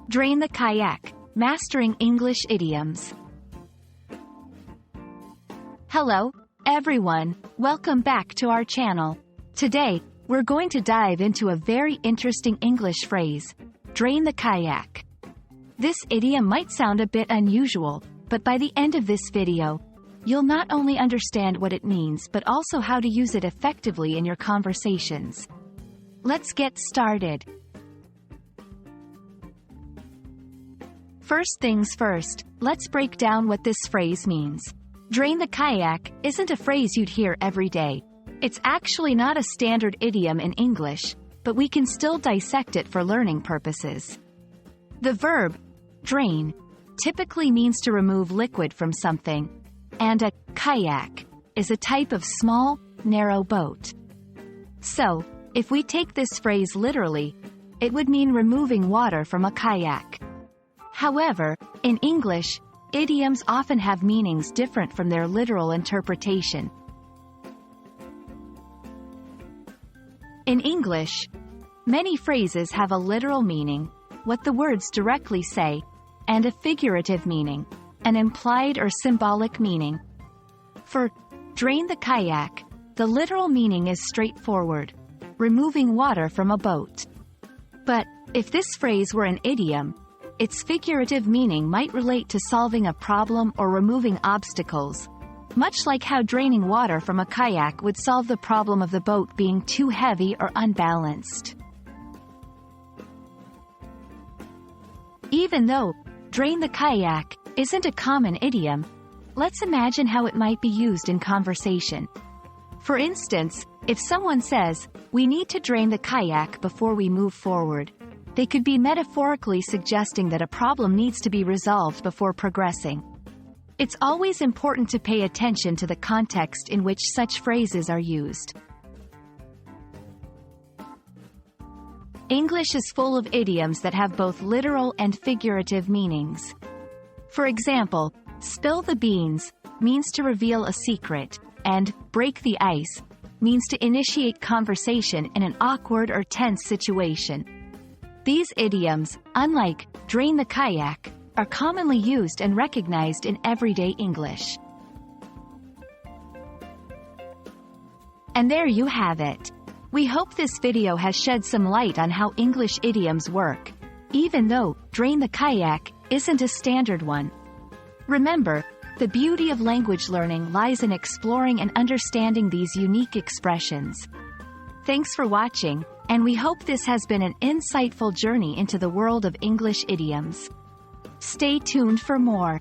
Drain the kayak, mastering English idioms. Hello, everyone, welcome back to our channel. Today, we're going to dive into a very interesting English phrase, drain the kayak. This idiom might sound a bit unusual, but by the end of this video, you'll not only understand what it means but also how to use it effectively in your conversations. Let's get started. First things first, let's break down what this phrase means. Drain the kayak isn't a phrase you'd hear every day. It's actually not a standard idiom in English, but we can still dissect it for learning purposes. The verb, drain, typically means to remove liquid from something, and a kayak is a type of small, narrow boat. So, if we take this phrase literally, it would mean removing water from a kayak. However, in English, idioms often have meanings different from their literal interpretation. In English, many phrases have a literal meaning, what the words directly say, and a figurative meaning, an implied or symbolic meaning. For drain the kayak, the literal meaning is straightforward, removing water from a boat. But if this phrase were an idiom, its figurative meaning might relate to solving a problem or removing obstacles, much like how draining water from a kayak would solve the problem of the boat being too heavy or unbalanced. Even though drain the kayak isn't a common idiom, let's imagine how it might be used in conversation. For instance, if someone says, "We need to drain the kayak before we move forward," they could be metaphorically suggesting that a problem needs to be resolved before progressing. It's always important to pay attention to the context in which such phrases are used. English is full of idioms that have both literal and figurative meanings. For example, spill the beans means to reveal a secret, and break the ice means to initiate conversation in an awkward or tense situation. These idioms, unlike drain the kayak, are commonly used and recognized in everyday English. And there you have it. We hope this video has shed some light on how English idioms work, even though drain the kayak isn't a standard one. Remember, the beauty of language learning lies in exploring and understanding these unique expressions. Thanks for watching, and we hope this has been an insightful journey into the world of English idioms. Stay tuned for more.